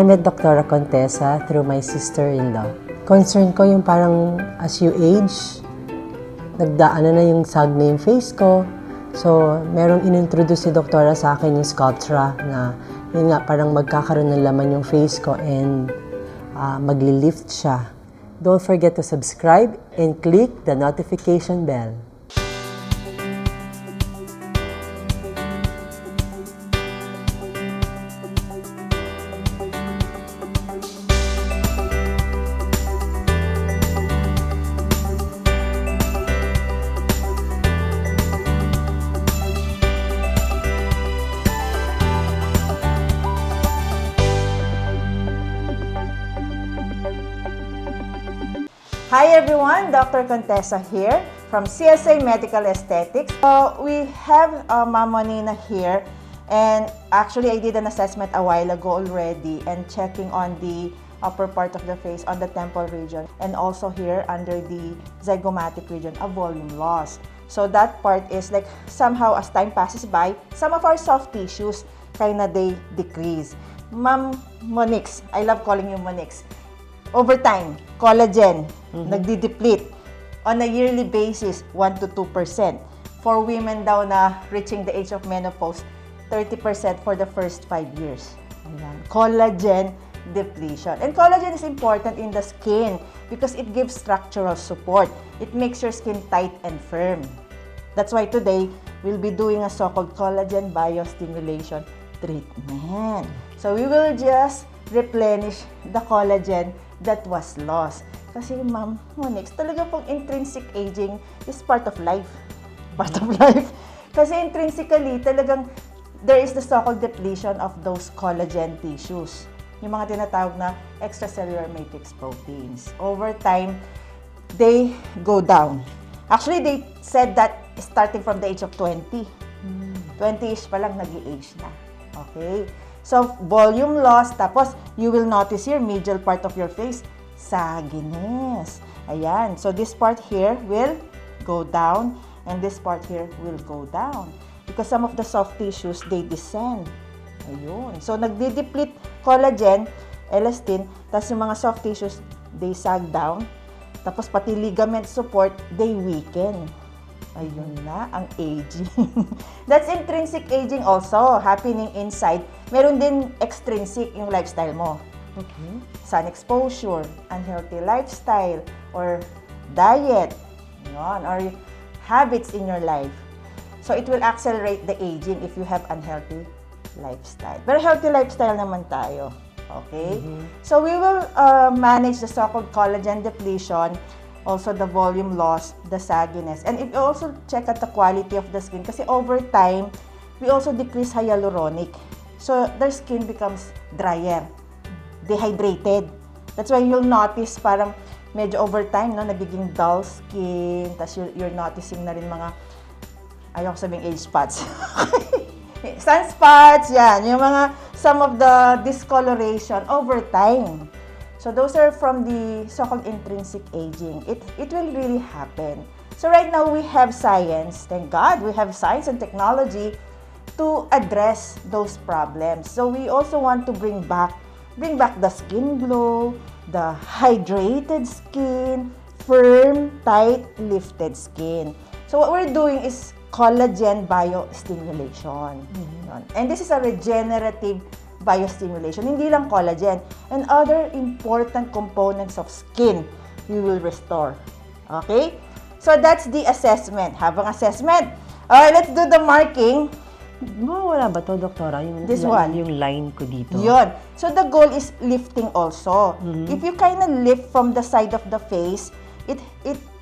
met Dr. Contessa through my sister-in-law. Concern ko yung parang as you age, nagdaan na yung sag na yung face ko. So, merong inintroduce si Doktora sa akin yung Sculptra na yun nga, parang magkakaroon ng laman yung face ko and magli-lift siya. Don't forget to subscribe and click the notification bell. Hi everyone, Dr. Contessa here from CSA Medical Aesthetics. So we have Mama Nina here, and actually I did an assessment a while ago already and checking on the upper part of the face, on the temple region, and also here under the zygomatic region, a volume loss. So that part is like somehow as time passes by, some of our soft tissues kinda they decrease. Ma'am Monix, I love calling you Monix. Over time, collagen, nagdi-deplete. On a yearly basis, 1 to 2%. For women daw na reaching the age of menopause, 30% for the first 5 years. Ayan. Collagen depletion. And collagen is important in the skin because it gives structural support. It makes your skin tight and firm. That's why today, we'll be doing a so-called collagen bio-stimulation treatment. So we will just replenish the collagen that was lost. Kasi Ma'am Monix, talaga pong intrinsic aging is part of life. Part of life. Kasi intrinsically, talagang there is the so-called depletion of those collagen tissues. Yung mga tinatawag na extracellular matrix proteins. Over time, they go down. Actually, they said that starting from the age of 20. 20-ish pa lang nag-i-age na. Okay? So, volume loss, tapos you will notice here, medial part of your face, sagginess. Ayan. So, this part here will go down, and this part here will go down. Because some of the soft tissues, they descend. Ayun. So, nagdi-deplete collagen, elastin, tapos yung mga soft tissues, they sag down. Tapos, pati ligament support, they weaken. Ayun na, ang aging. That's intrinsic aging also, happening inside. Meron din extrinsic yung lifestyle mo. Okay. Sun exposure, unhealthy lifestyle, or diet, yun, or habits in your life. So, it will accelerate the aging if you have unhealthy lifestyle. Pero healthy lifestyle naman tayo. Okay? So, we will manage the so-called collagen depletion, also the volume loss, the sagginess. And if you also check at the quality of the skin, kasi over time, we also decrease hyaluronic. So, their skin becomes drier, dehydrated. That's why you'll notice parang medyo over time, no, nagiging dull skin, tas you're noticing na rin mga, ayoko sabing age spots. Sunspots, yan. Yung mga, some of the discoloration over time. So those are from the so-called intrinsic aging. It will really happen. So right now we have science, thank God, we have science and technology to address those problems. So we also want to bring back the skin glow, the hydrated skin, firm, tight, lifted skin. So what we're doing is collagen bio-stimulation. And this is a regenerative bio-stimulation, hindi lang collagen, and other important components of skin you will restore. Okay? So that's the assessment. Habang assessment, alright, let's do the marking. Wala ba to, Doktora? This one. Yung line ko dito. Yun. So the goal is lifting also. If you kind of lift from the side of the face, it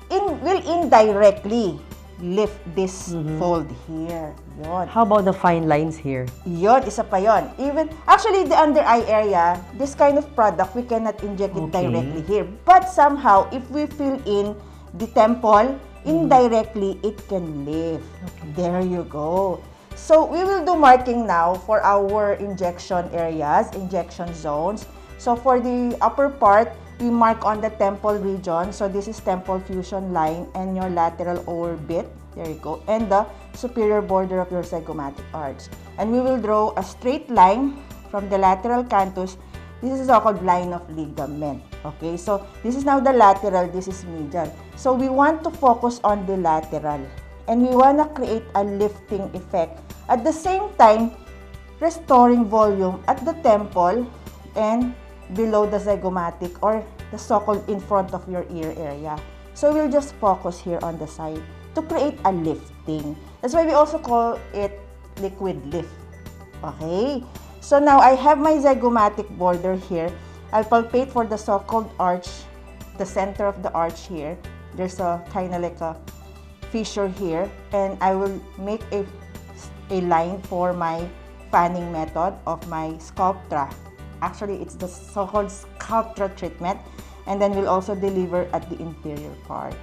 will indirectly lift this fold here. Yun. How about the fine lines here? Yun, isa pa yun. Even, actually, the under eye area, this kind of product, we cannot inject it directly here. But somehow, if we fill in the temple, indirectly, it can lift. There you go. So, we will do marking now for our injection areas, injection zones. So, for the upper part, we mark on the temple region. So, this is temple fusion line and your lateral orbit. There you go. And the superior border of your zygomatic arch. And we will draw a straight line from the lateral canthus. This is so-called line of ligament. Okay, so this is now the lateral, this is medial. So we want to focus on the lateral. And we want to create a lifting effect. At the same time, restoring volume at the temple and below the zygomatic or the so-called in front of your ear area. So we'll just focus here on the side to create a lifting. That's why we also call it liquid lift. Okay? So now I have my zygomatic border here. I'll palpate for the so-called arch, the center of the arch here. There's a kind of like a fissure here, and I will make a line for my fanning method of my Sculptra. Actually, it's the so-called Sculptra treatment, and then we'll also deliver at the inferior part.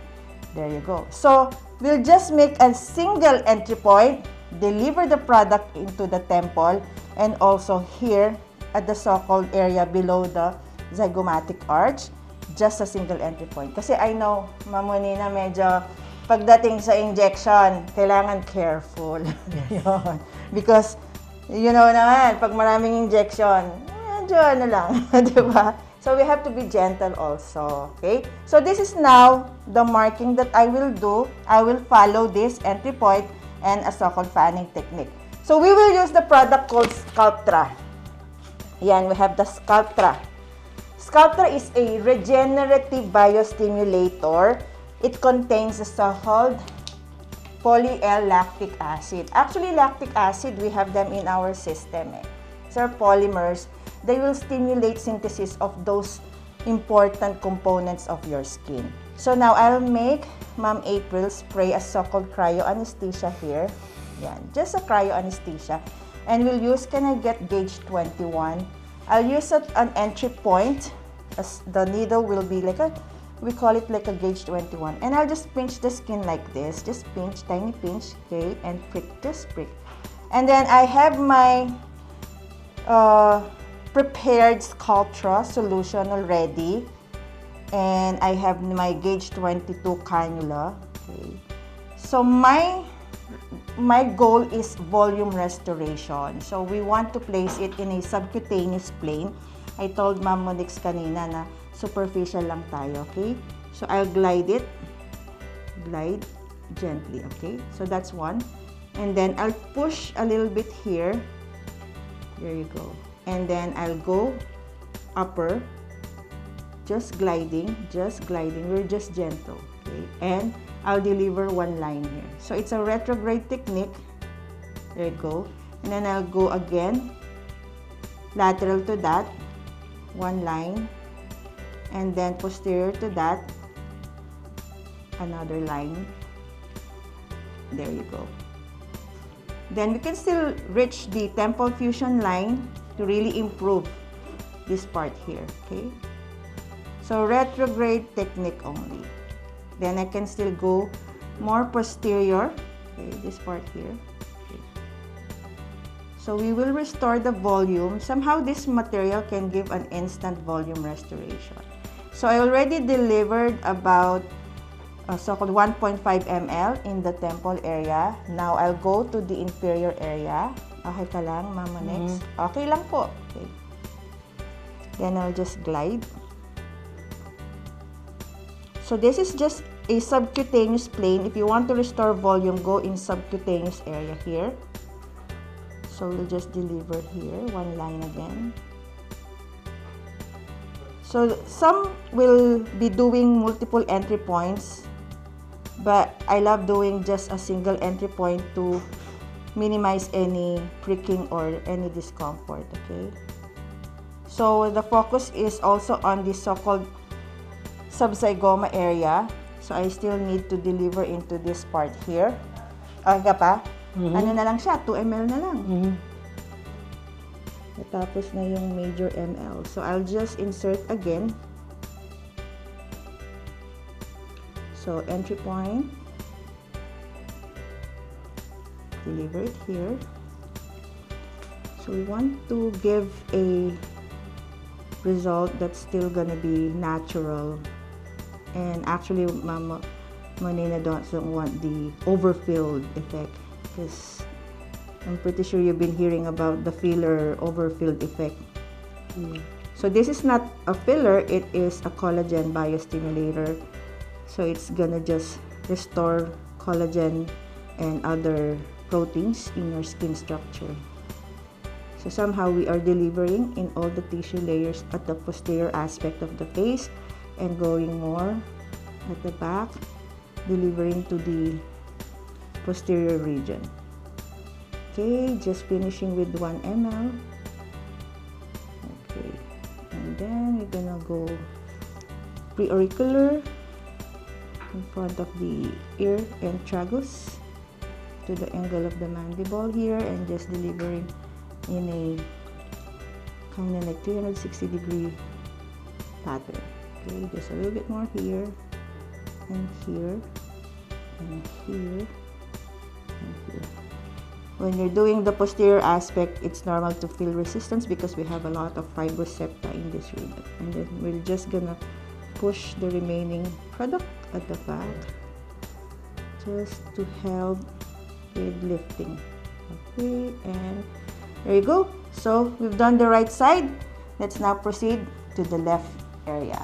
There you go. So we'll just make a single entry point, deliver the product into the temple, and also here at the so-called area below the zygomatic arch, just a single entry point. Kasi I know, Ma'am Monina, medyo pagdating sa injection, kailangan careful. Because, you know naman, pag maraming injection, medyo ano lang, di ba? So, we have to be gentle also, okay? So, this is now the marking that I will do. I will follow this entry point and a so-called fanning technique. So, we will use the product called Sculptra. Yan, we have the Sculptra. Sculptra is a regenerative biostimulator. It contains the so-called poly-L-lactic acid. Actually, lactic acid, we have them in our system. These are polymers. They will stimulate synthesis of those important components of your skin. So now, I'll make Ma'am April spray a so-called cryo-anesthesia here. Yan, just a cryo-anesthesia. And we'll use, can I get gauge 21? I'll use an entry point. As the needle will be like a, we call it like a gauge 21. And I'll just pinch the skin like this. Just pinch, tiny pinch, okay? And prick, just prick. And then I have my prepared Sculptra solution already. And I have my gauge 22 cannula. Okay. So my goal is volume restoration. So we want to place it in a subcutaneous plane. I told Ma'am Monix kanina na superficial lang tayo, okay? So I'll glide it. Glide gently, okay? So that's one. And then I'll push a little bit here. There you go. And then I'll go upper. Just gliding, just gliding. We're just gentle, okay? And I'll deliver one line here. So it's a retrograde technique. There you go. And then I'll go again, lateral to that, one line. And then posterior to that, another line. There you go. Then we can still reach the temple fusion line to really improve this part here, okay? So retrograde technique only. Then I can still go more posterior, okay, this part here. Okay. So we will restore the volume. Somehow this material can give an instant volume restoration. So I already delivered about so-called 1.5 ml in the temple area. Now I'll go to the inferior area. Okay ka lang, Mama Next? Okay lang po. Okay. Then I'll just glide. So this is just a subcutaneous plane. If you want to restore volume, go in subcutaneous area here. So we'll just deliver here, one line again. So some will be doing multiple entry points, but I love doing just a single entry point to minimize any pricking or any discomfort, okay? So the focus is also on the so-called subzygoma area. So I still need to deliver into this part here. Okay ka pa? Ano na lang siya? 2 ml na lang. Tapos na yung major ml. So I'll just insert again. So entry point. Deliver it here. So we want to give a result that's still gonna be natural. And actually, Mama Monina doesn't want the overfilled effect, because I'm pretty sure you've been hearing about the filler overfilled effect. So this is not a filler, it is a collagen biostimulator. So it's gonna just restore collagen and other proteins in your skin structure. So somehow we are delivering in all the tissue layers at the posterior aspect of the face and going more at the back, delivering to the posterior region. Okay, just finishing with 1 ml. Okay, and then we're gonna go pre-auricular in front of the ear and tragus to the angle of the mandible here, and just delivering in a kind of like 360-degree pattern. Okay, just a little bit more here and here and here and here. When you're doing the posterior aspect, it's normal to feel resistance because we have a lot of fibrous septa in this region. And then we're just gonna push the remaining product at the back just to help with lifting. Okay, and there you go. So we've done the right side. Let's now proceed to the left area.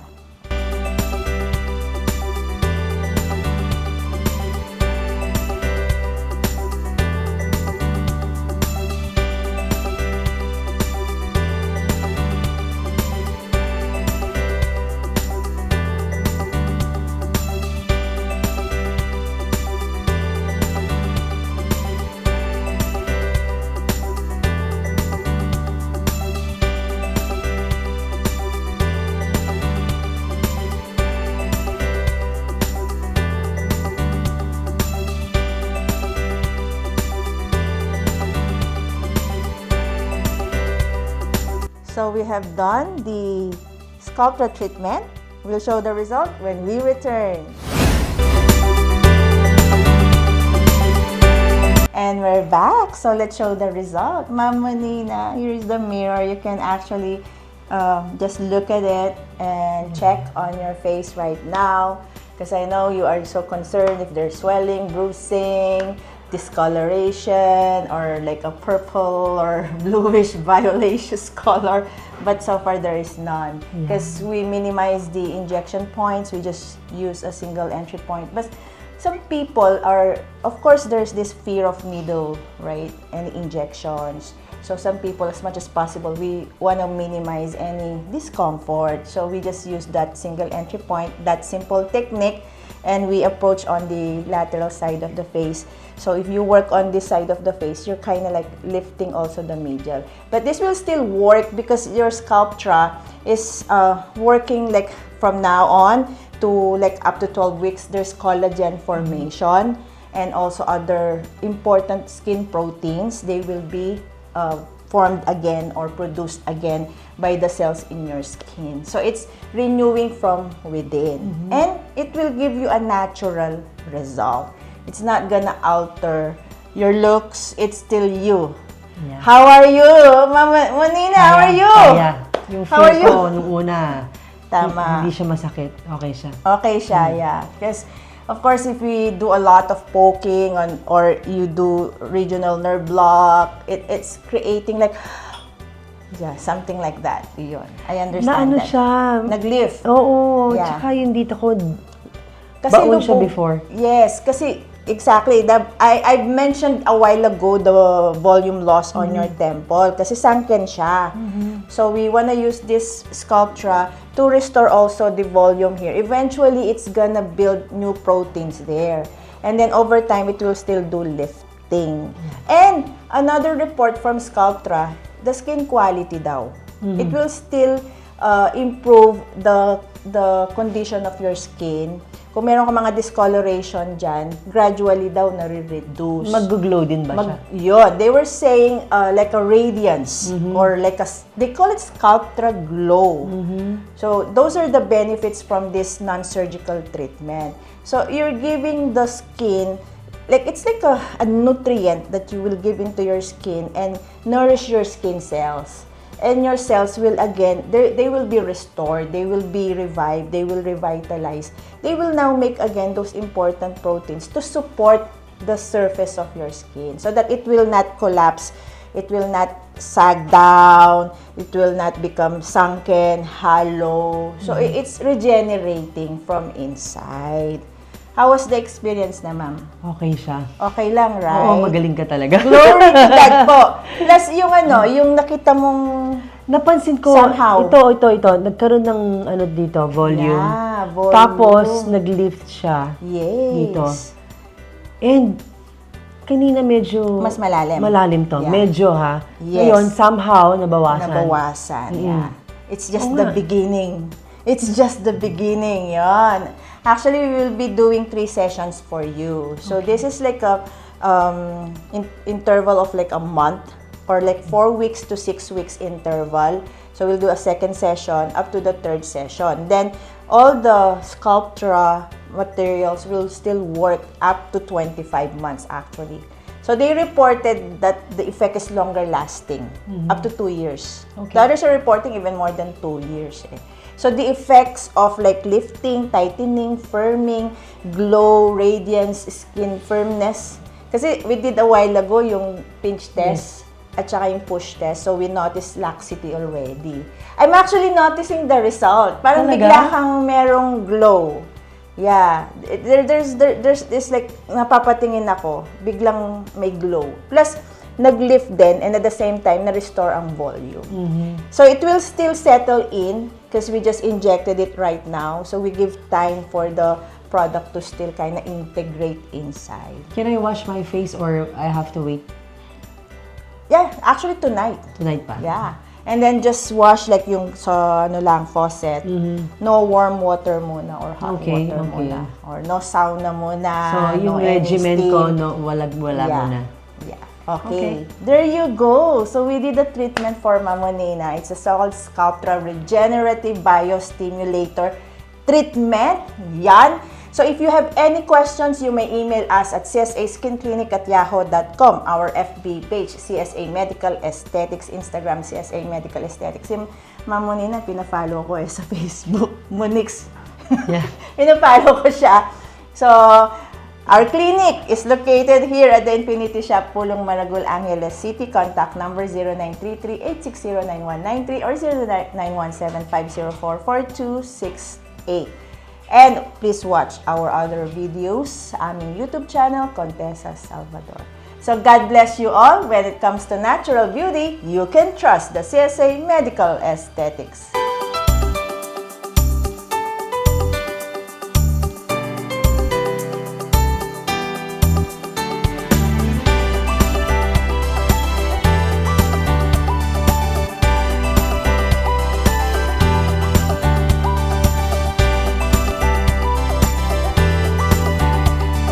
So we have done the Sculptra treatment. We'll show the result when we return. And we're back. So let's show the result. Ma'am Manina, here's the mirror. You can actually just look at it and check on your face right now. Because I know you are so concerned if there's swelling, bruising, discoloration, or like a purple or bluish violaceous color, but so far there is none because we minimize the injection points. We just use a single entry point. But some people are, of course, there's this fear of needle, right, and injections. So some people, as much as possible, we want to minimize any discomfort. So we just use that single entry point, that simple technique, and we approach on the lateral side of the face. So if you work on this side of the face, you're kind of like lifting also the medial. But this will still work because your Sculptra is working like from now on to like up to 12 weeks. There's collagen formation and also other important skin proteins. They will be formed again or produced again by the cells in your skin. So it's renewing from within. And it will give you a natural result. It's not gonna alter your looks. It's still you. Yeah. How are you? Mama Manina, how are you? Kaya. Yung feel ko nung una, tama. Hindi siya masakit. Okay siya. Okay siya, yeah. Because of course, if we do a lot of poking on, or you do regional nerve block, it's creating like, yeah, something like that. Yun. I understand that. Siya. Nag-lift. Oo. Yeah. Tsaka yung dito ko, kasi baon siya before. Yes, kasi exactly. I mentioned a while ago the volume loss on your temple kasi sunken siya. So we wanna use this Sculptra to restore also the volume here. Eventually, it's gonna build new proteins there. And then over time, it will still do lifting. And another report from Sculptra, the skin quality daw. It will still improve the condition of your skin. Kung meron ka mga discoloration dyan, gradually daw nare-reduce. Mag-glow din ba siya? Yun. They were saying like a radiance or like a, they call it Sculptra glow. So those are the benefits from this non-surgical treatment. So you're giving the skin, like it's like a nutrient that you will give into your skin and nourish your skin cells. And your cells will again, they will be restored, they will be revived, they will revitalize. They will now make again those important proteins to support the surface of your skin so that it will not collapse It will not sag down. It will not become sunken, hollow. So, it's regenerating from inside. How was the experience na, ma'am? Okay siya. Okay lang, right? Oo, magaling ka talaga. Glory to God po. Plus, yung yung nakita mong Napansin ko, somehow. ito. Nagkaroon ng dito, volume. Yeah, volume. Tapos, nag-lift siya. Yes. Dito. And, kanina medyo... Mas malalim. Malalim to. Yeah. Medyo, ha? Yes. Ngayon, somehow, nabawasan. Yeah. It's just the beginning. It's just the beginning, yon. Actually, we will be doing 3 sessions for you. So, this is like a interval of like a month or like 4 weeks to 6 weeks interval. So, we'll do a second session up to the 3rd session. Then, all the Sculptra materials will still work up to 25 months actually. So, they reported that the effect is longer lasting, up to 2 years. Okay. The others are reporting even more than 2 years. So, the effects of like lifting, tightening, firming, glow, radiance, skin firmness. Kasi we did a while ago yung pinch test at saka yung push test. So, we noticed laxity already. I'm actually noticing the result. Parang Talaga? bigla kang merong glow. Yeah. There's this like, napapatingin ako, biglang may glow. Plus, nag-lift din and at the same time, na-restore ang volume. So, it will still settle in because we just injected it right now. So, we give time for the product to still kind of integrate inside. Can I wash my face or I have to wait Yeah, actually tonight. tonight pa? Yeah. And then just wash like yung sa faucet. No warm water muna or hot water muna. Or no sauna muna. So, yung no regimen steam. ko, wala muna. Yeah. Okay. There you go. So, we did the treatment for Mamonina. It's a so-called Sculptra Regenerative Biostimulator treatment. Yan. So, if you have any questions, you may email us at csaskinclinic@yahoo.com, our FB page, CSA Medical Aesthetics, Instagram, CSA Medical Aesthetics. Yung Mamonina, pina-follow ko sa Facebook. Monix. Yeah. Pina-follow ko siya. So, our clinic is located here at the Infinity Shop, Pulong Maragul, Angeles City. Contact number 0933-860-9193 or 0917-504-4268. And please watch our other videos sa aming YouTube channel, Contessa Salvador. So God bless you all. When it comes to natural beauty, you can trust the CSA Medical Aesthetics.